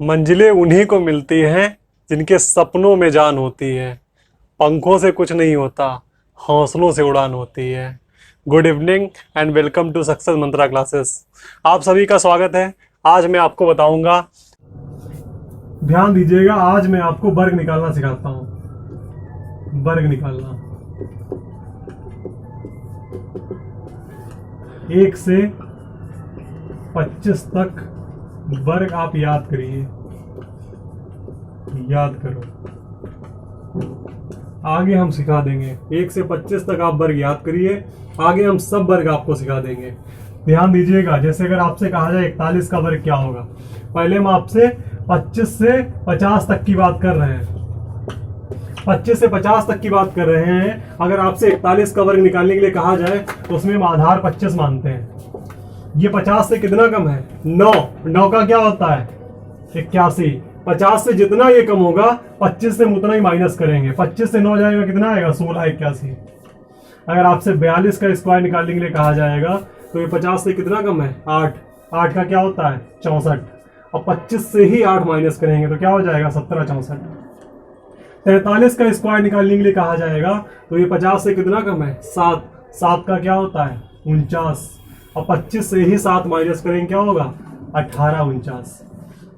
मंजिलें उन्हीं को मिलती हैं जिनके सपनों में जान होती है। पंखों से कुछ नहीं होता, हौसलों से उड़ान होती है। Good evening and welcome to success mantra classes. आप सभी का स्वागत है। आज मैं आपको बताऊंगा, ध्यान दीजिएगा, आज मैं आपको वर्ग निकालना सिखाता हूं। वर्ग निकालना 1 से 25 तक वर्ग आप याद करिए, याद करो। आगे हम सिखा देंगे। 1 से 25 तक आप वर्ग याद करिए, आगे हम सब वर्ग आपको सिखा देंगे। ध्यान दीजिएगा, जैसे अगर आपसे कहा जाए 41 का वर्ग क्या होगा, पहले हम आपसे 25 से 50 तक की बात कर रहे हैं। 25 से 50 तक की बात कर रहे हैं। अगर आपसे 41 का वर्ग निकालने के लिए कहा जाए तो उसमें हम आधार 25 मानते हैं। ये 50 से कितना कम है? 9। 9 का क्या होता है? 81। 50 से जितना ये कम होगा 25 से हम उतना ही माइनस करेंगे। 25 से 9 जाएगा, कितना आएगा? 16। 81। अगर आपसे 42 का स्क्वायर निकालने के लिए कहा जाएगा तो ये 50 से कितना कम है? 8। 8 का क्या होता है? 64। और 25 से ही 8 माइनस करेंगे तो क्या हो जाएगा? 17। 64। 43 का स्क्वायर निकालने के लिए कहा जाएगा तो ये 50 से कितना कम है? 7। 7 का क्या होता है? 49। और 25 से ही 7 माइनस करेंगे, क्या होगा? 18। 49।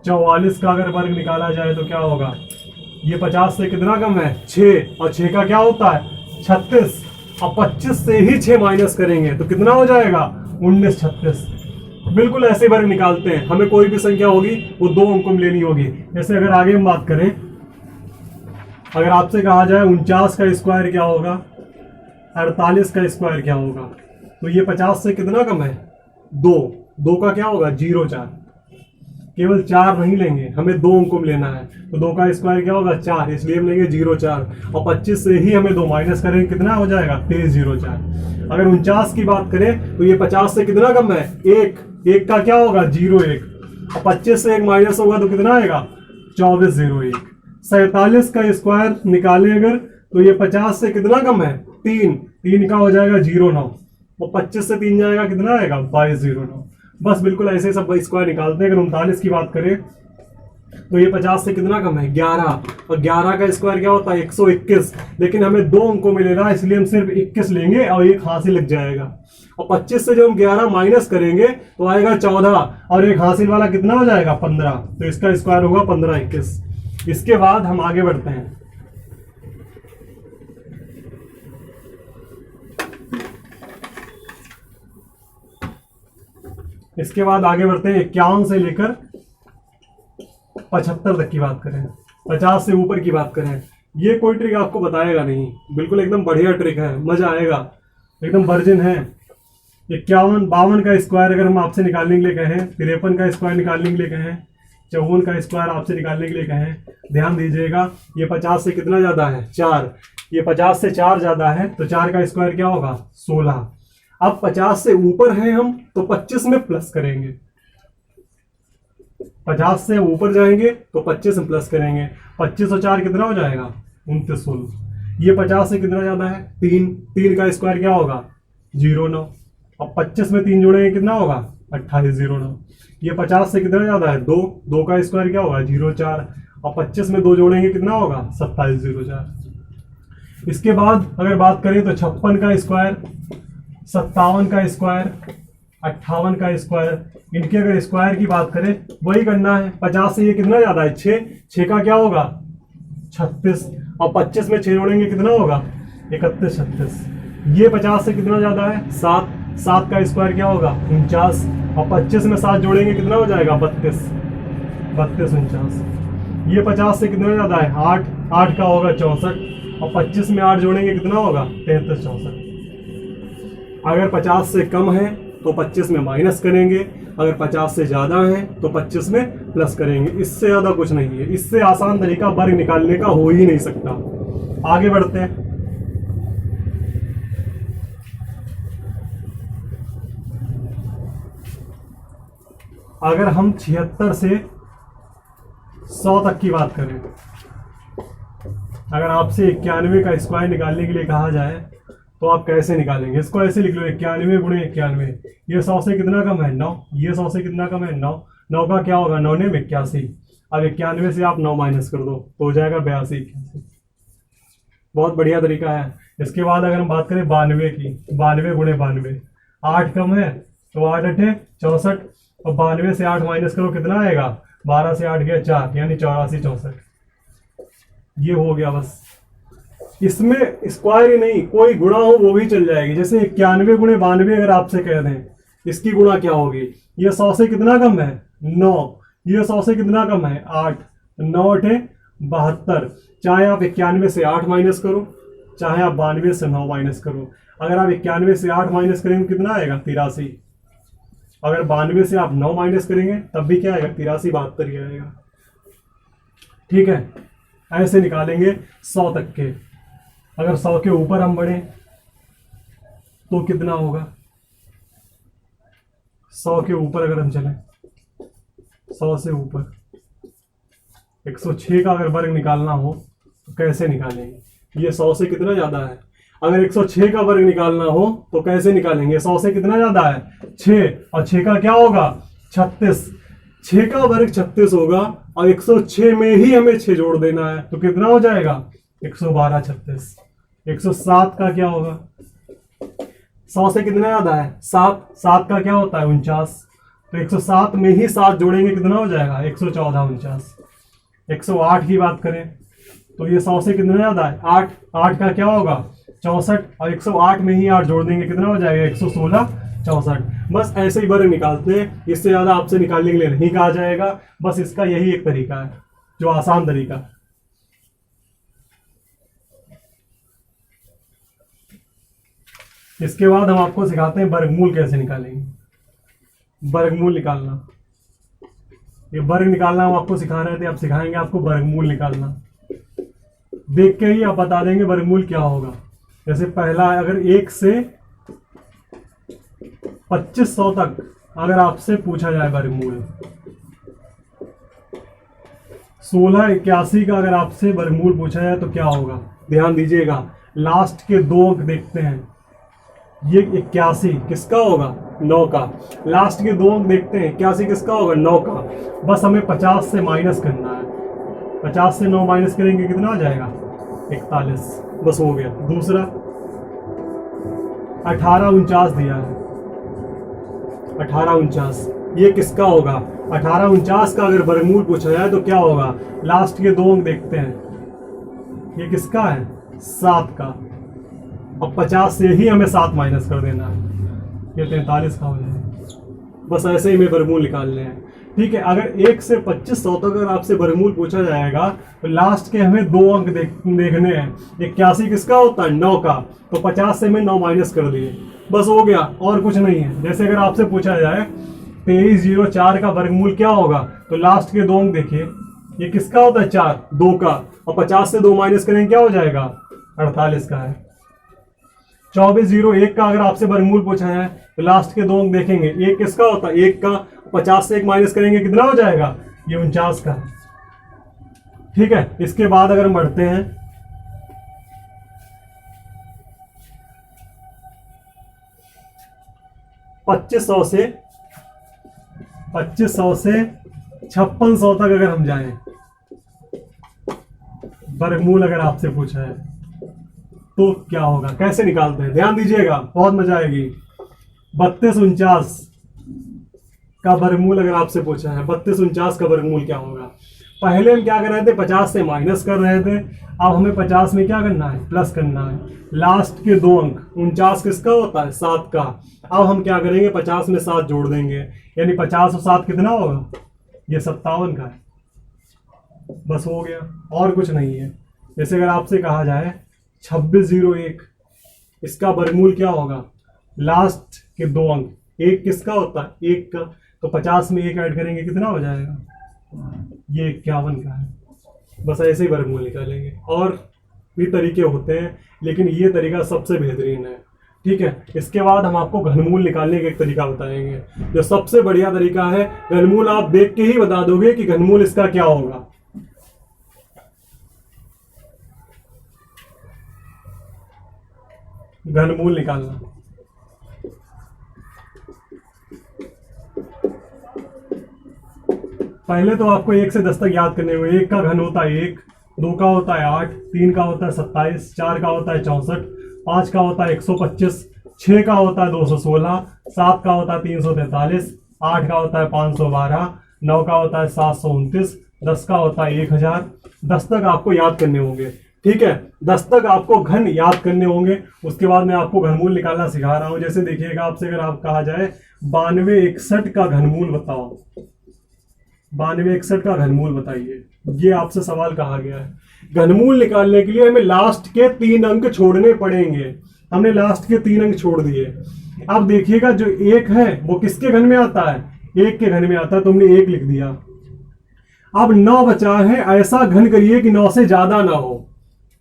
44 का अगर वर्ग निकाला जाए तो क्या होगा? ये 50 से कितना कम है? 6। और 6 का क्या होता है? 36। और 25 से ही 6 माइनस करेंगे तो कितना हो जाएगा? 19। 36। बिल्कुल ऐसे वर्ग निकालते हैं। हमें कोई भी संख्या होगी वो 2 अंकों में लेनी होगी। जैसे अगर आगे हम बात करें, अगर आपसे कहा जाए 49 का स्क्वायर क्या होगा, 48 का स्क्वायर क्या होगा, तो ये 50 से कितना कम है? 2। 2 का क्या होगा? 0। 4। केवल 4 नहीं लेंगे, हमें 2 अंकों में लेना है। तो 2 का स्क्वायर क्या होगा? 4, इसलिए हम लेंगे 0। 4। और 25 से ही हमें 2 माइनस करेंगे, कितना हो जाएगा? 23। 0। 4। अगर 49 की बात करें तो ये 50 से कितना कम है? 1। 1 का क्या होगा? 0। 1। और 25 से 1 माइनस होगा तो कितना आएगा? 24। 0। 1। 47 का स्क्वायर निकालें अगर तो ये 50 से कितना कम है? 3। 3 का हो जाएगा 0। 9। और 25 से 3 जाएगा, कितना आएगा? 22। 0। 9। बस बिल्कुल ऐसे सब स्क्वायर निकालते हैं। अगर 39 की बात करें तो ये 50 से कितना कम है? 11। और 11 का स्क्वायर क्या होता है? 121। लेकिन हमें 2 अंकों में लेना है, इसलिए हम सिर्फ 21 लेंगे और एक हासिल लग जाएगा। और 25 से जब हम 11 माइनस करेंगे तो आएगा 14। और एक हासिल वाला कितना हो जाएगा? 15। तो इसका स्क्वायर होगा 15। 21। इसके बाद हम आगे बढ़ते हैं। इसके बाद आगे बढ़ते हैं 51 से लेकर 75 तक की बात करें, 50 से ऊपर की बात करें। ये कोई ट्रिक आपको बताएगा नहीं, बिल्कुल एकदम बढ़िया ट्रिक है, मजा आएगा, एकदम वर्जिन है। 51, 52 का स्क्वायर अगर हम आपसे निकालने के लिए कहें, 53 का स्क्वायर निकालने के लिए कहें, 54 का स्क्वायर आपसे निकालने के लिए कहें, ध्यान दीजिएगा ये 50 से कितना ज्यादा है? 4। ये 50 से 4 ज्यादा है तो 4 का स्क्वायर क्या होगा? 16। अब 50 से ऊपर हैं हम तो 25 में प्लस करेंगे। 50 से ऊपर जाएंगे तो 25 में प्लस करेंगे। 25 और 4 कितना हो जाएगा? 29। 16। ये 50 से कितना ज्यादा है? 3। 3 का स्क्वायर क्या होगा? 0। 9। और 25 में 3 जोड़ेंगे, कितना होगा? 28। 0। 9। ये 50 से कितना ज्यादा है? 2। 2 का स्क्वायर क्या होगा? 0। 4। और 25 में 2 जोड़ेंगे, कितना होगा? 27। 0। 4। इसके बाद अगर बात करें तो 56 का स्क्वायर, 57 का स्क्वायर, 58 का स्क्वायर, इनके अगर स्क्वायर की बात करें वही करना है। 50 से ये कितना ज्यादा है? 6। 6 का क्या होगा? 36। और 25 में 6 जोड़ेंगे, कितना होगा? 31। 36। ये 50 से कितना ज्यादा है? 7। 7 का स्क्वायर क्या होगा? 49। और 25 में 7 जोड़ेंगे, कितना हो जाएगा? 32। 32। 49। ये 50 से कितना ज्यादा है? 8। 8 का होगा 64। और 25 में 8 जोड़ेंगे, कितना होगा? 33। 64। अगर 50 से कम है तो 25 में माइनस करेंगे, अगर 50 से ज्यादा है तो 25 में प्लस करेंगे। इससे ज्यादा कुछ नहीं है, इससे आसान तरीका वर्ग निकालने का हो ही नहीं सकता। आगे बढ़ते हैं। अगर हम 76 से 100 तक की बात करें, अगर आपसे 91 का स्क्वायर निकालने के लिए कहा जाए तो आप कैसे निकालेंगे? इसको ऐसे लिख लो, 91 गुणे 91। ये 100 से कितना कम है? 9। ये 100 से कितना कम है? 9। 9 का क्या होगा? 9 ने 81। अब 91 से आप 9 माइनस कर दो तो हो जाएगा 82 81। बहुत बढ़िया तरीका है। इसके बाद अगर हम बात करें 92 की, 92 गुणे 92, 8 कम है तो 8 अठे 64, और 92 से 8 माइनस करो कितना आएगा, 12 से 8 गया 4, यानी 84 64। ये हो गया बस। इसमें स्क्वायर ही नहीं, कोई गुणा हो वो भी चल जाएगी। जैसे 91 गुणे 92 अगर आपसे कह दें, इसकी गुणा क्या होगी, ये 100 से कितना कम है 9, ये 100 से कितना कम है 8, 9 अठे 72। चाहे आप 91 से 8 माइनस करो, चाहे आप 92 से 9 माइनस करो। अगर आप 91 से 8 माइनस करेंगे कितना आएगा 83। अगर 92 से आप 9 माइनस करेंगे तब भी क्या आएगा 83 72 ही आएगा। ठीक है, ऐसे निकालेंगे 100 तक के। अगर 100 के ऊपर हम बढ़े तो कितना होगा, 100 के ऊपर अगर हम चले, 100 से ऊपर 106 का अगर वर्ग निकालना हो तो कैसे निकालेंगे, ये 100 से कितना ज्यादा है। अगर 106 का वर्ग निकालना हो तो कैसे निकालेंगे, 100 से कितना ज्यादा है 6, और 6 का क्या होगा 36, 6 का वर्ग 36 होगा, और 106 में ही हमें 6 जोड़ देना है तो कितना हो जाएगा 112 36। 107 का क्या होगा, 100 से कितना ज्यादा है 7, 7 का क्या होता है 49, तो 107 में ही 7 जोड़ेंगे कितना हो जाएगा 114 49। 108 की बात करें तो ये 100 से कितना ज्यादा है 8, 8 का क्या होगा 64, और 108 में ही 8 जोड़ देंगे कितना हो जाएगा 116 64। बस ऐसे ही वर्ग निकालते हैं, इससे ज्यादा आपसे निकालने के लिए नहीं कहा जाएगा। बस इसका यही एक तरीका है जो आसान तरीका है। इसके बाद हम आपको सिखाते हैं वर्गमूल कैसे निकालेंगे। वर्गमूल निकालना, ये वर्ग निकालना हम आपको सिखा रहे थे, अब सिखाएंगे आपको वर्गमूल निकालना। देख के ही आप बता देंगे वर्गमूल क्या होगा। जैसे पहला है, अगर 1 से 2500 तक अगर आपसे पूछा जाए वर्गमूल, 1681 का अगर आपसे वर्गमूल पूछा जाए तो क्या होगा, ध्यान दीजिएगा। लास्ट के 2 अंक देखते हैं, ये 81 किसका होगा 9 का। लास्ट के 2 अंक देखते हैं, 81 किसका होगा 9 का। बस हमें 50 से माइनस करना है, 50 से 9 माइनस करेंगे कितना आ जाएगा 41, बस हो गया। दूसरा 1849 दिया है, 1849 ये किसका होगा, 1849 का अगर वर्गमूल पूछा जाए तो क्या होगा। लास्ट के 2 अंक देखते हैं, ये किसका है 7 का, अब 50 से ही हमें 7 माइनस कर देना है, ये 43 का हो जाएगा। बस ऐसे ही हमें वर्गमूल निकालने हैं। ठीक है, अगर 1 से 2500 तक अगर आपसे वर्गमूल पूछा जाएगा तो लास्ट के हमें 2 अंक देखने हैं। 81 किसका होता है 9 का, तो 50 से हमें 9 माइनस कर दिए, बस हो गया, और कुछ नहीं है। जैसे अगर आपसे पूछा जाए 2304 का वर्गमूल क्या होगा, तो लास्ट के 2 अंक देखिए, ये किसका होता है 4, 2 का, और 50 से 2 माइनस करेंगे क्या हो जाएगा 48 का है। 2401 का अगर आपसे वर्गमूल पूछा है तो लास्ट के 2 अंक देखेंगे, 1 किसका होता है 1 का, 50 से 1 माइनस करेंगे कितना हो जाएगा ये 49 का। ठीक है, इसके बाद अगर हम बढ़ते हैं 2500 से 5600 तक अगर हम जाएं, वर्गमूल अगर आपसे पूछा है तो क्या होगा, कैसे निकालते हैं, ध्यान दीजिएगा, बहुत मजा आएगी। 3249 का वर्गमूल अगर आपसे पूछा है, 3249 का वर्गमूल क्या होगा। पहले हम क्या कर रहे थे 50 से माइनस कर रहे थे, अब हमें 50 में क्या करना है प्लस करना है। लास्ट के 2 अंक 49 किसका होता है 7 का, अब हम क्या करेंगे 50 में 7 जोड़ देंगे, यानी 50 और 7 कितना होगा ये 57 का है, बस हो गया, और कुछ नहीं है। जैसे अगर आपसे कहा जाए 2601, इसका वर्गमूल क्या होगा, लास्ट के 2 अंक, 1 किसका होता है 1 का, तो 50 में 1 ऐड करेंगे कितना हो जाएगा ये 51 का है। बस ऐसे ही वर्गमूल निकालेंगे, और भी तरीके होते हैं लेकिन ये तरीका सबसे बेहतरीन है। ठीक है, इसके बाद हम आपको घनमूल निकालने का एक तरीका बताएंगे जो सबसे बढ़िया तरीका है। घनमूल आप देख के ही बता दोगे कि घनमूल इसका क्या होगा। घनमूल निकालना, पहले तो आपको 1 से 10 तक याद करने होंगे। 1 का घन होता है 1, 2 का होता है 8, 3 का होता है 27, 4 का होता है 64, 5 का होता है 125, 6 का होता है 216, 7 का होता है 343, 8 का होता है 512, 9 का होता है 729, 10 का होता है 1000। 10 तक आपको याद करने होंगे, ठीक है। 10 तक आपको घन याद करने होंगे। उसके बाद मैं आपको घनमूल निकालना सिखा रहा हूं। जैसे देखिएगा, आपसे अगर आप कहा जाए 9261 का घनमूल बताओ, 9261 का घनमूल बताइए, ये आपसे सवाल कहा गया है। घनमूल निकालने के लिए हमें लास्ट के 3 अंक छोड़ने पड़ेंगे। हमने लास्ट के 3 अंक छोड़ दिए। अब देखिएगा, जो 1 है वो किसके घन में आता है? 1 के घन में आता है। तुमने 1 लिख दिया। अब 9 बचा है। ऐसा घन करिए कि 9 से ज्यादा ना हो,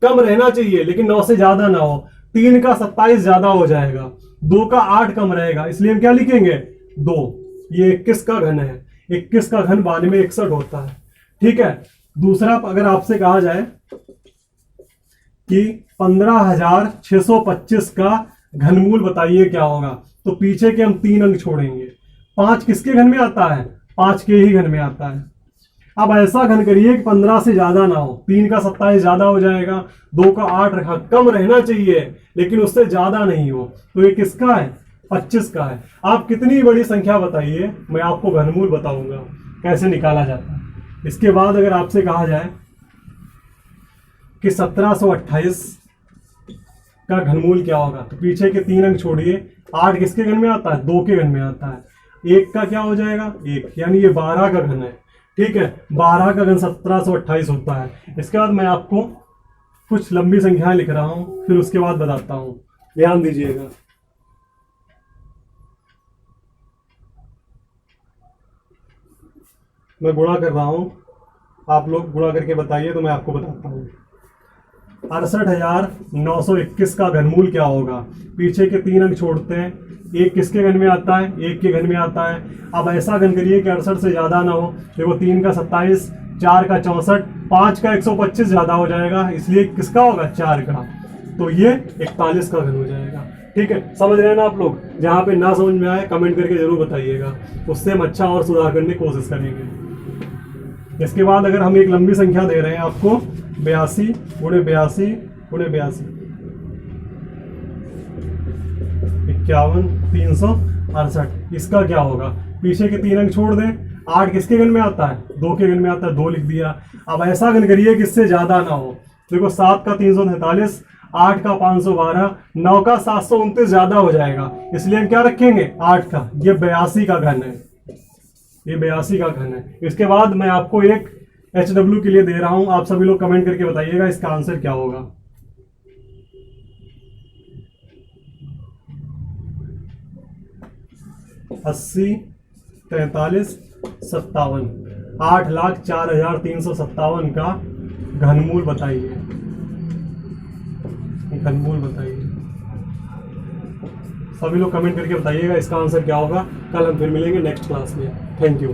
कम रहना चाहिए लेकिन 9 से ज्यादा ना हो। 3 का 27 ज्यादा हो जाएगा, 2 का 8 कम रहेगा, इसलिए हम क्या लिखेंगे? 2। ये 21 का घन है। 21 का घन 9261 होता है, ठीक है। दूसरा, अगर आपसे कहा जाए कि 15625 का घनमूल बताइए क्या होगा, तो पीछे के हम 3 अंक छोड़ेंगे। 5 किसके घन में आता है? 5 के ही घन में आता है। अब ऐसा घन करिए कि 15 से ज्यादा ना हो। 3 का 27 ज्यादा हो जाएगा, 2 का 8 रखा, कम रहना चाहिए लेकिन उससे ज्यादा नहीं हो। तो ये किसका है? 25 का है। आप कितनी बड़ी संख्या बताइए, मैं आपको घनमूल बताऊंगा कैसे निकाला जाता है। इसके बाद अगर आपसे कहा जाए कि 1728 का घनमूल क्या होगा, तो पीछे के 3 अंक छोड़िए। 8 किसके घन में आता है? 2 के घन में आता है। 1 का क्या हो जाएगा? 1, यानी ये 12 का घन है, ठीक है। 12 का घन 1728 होता है। इसके बाद मैं आपको कुछ लंबी संख्याएं लिख रहा हूं, फिर उसके बाद बताता हूं, ध्यान दीजिएगा। मैं गुणा कर रहा हूं, आप लोग गुणा करके बताइए तो मैं आपको बताता हूं। 68,921 का घनमूल क्या होगा? पीछे के 3 अंक छोड़ते हैं। 1 किसके घन में आता है? 1 के घन में आता है। अब ऐसा घन करिए कि 68 से ज्यादा ना हो। देखो, 3 का 27, 4 का 64, 5 का 125 ज्यादा हो जाएगा, इसलिए किसका होगा? 4 का। तो ये 41 का घन हो जाएगा, ठीक है। समझ रहे हैं ना आप लोग? जहां पे ना समझ में आए कमेंट करके जरूर बताइएगा, उससे हम अच्छा और सुधार करने की कोशिश करेंगे। इसके बाद अगर हम एक लंबी संख्या दे रहे हैं आपको, 82 गुणे 82 गुणे 82, 51,368, इसका क्या होगा? पीछे के 3 अंक छोड़ दें। 8 किसके घन में आता है? 2 के घन में आता है, 2 लिख दिया। अब ऐसा घन करिए कि इससे ज्यादा ना हो। देखो, 7 का 343, 8 का 512, 9 का 729 ज्यादा हो जाएगा, इसलिए हम क्या रखेंगे? 8 का। ये 82 का घन है, ये 82 का घन है। इसके बाद मैं आपको एक HW के लिए दे रहा हूं, आप सभी लोग कमेंट करके बताइएगा इसका आंसर क्या होगा। 80, 43, 57, 8,04,357 का घनमूल बताइए, घनमूल बताइए। सभी लोग कमेंट करके बताइएगा इसका आंसर क्या होगा। कल हम फिर मिलेंगे नेक्स्ट क्लास में। Thank you.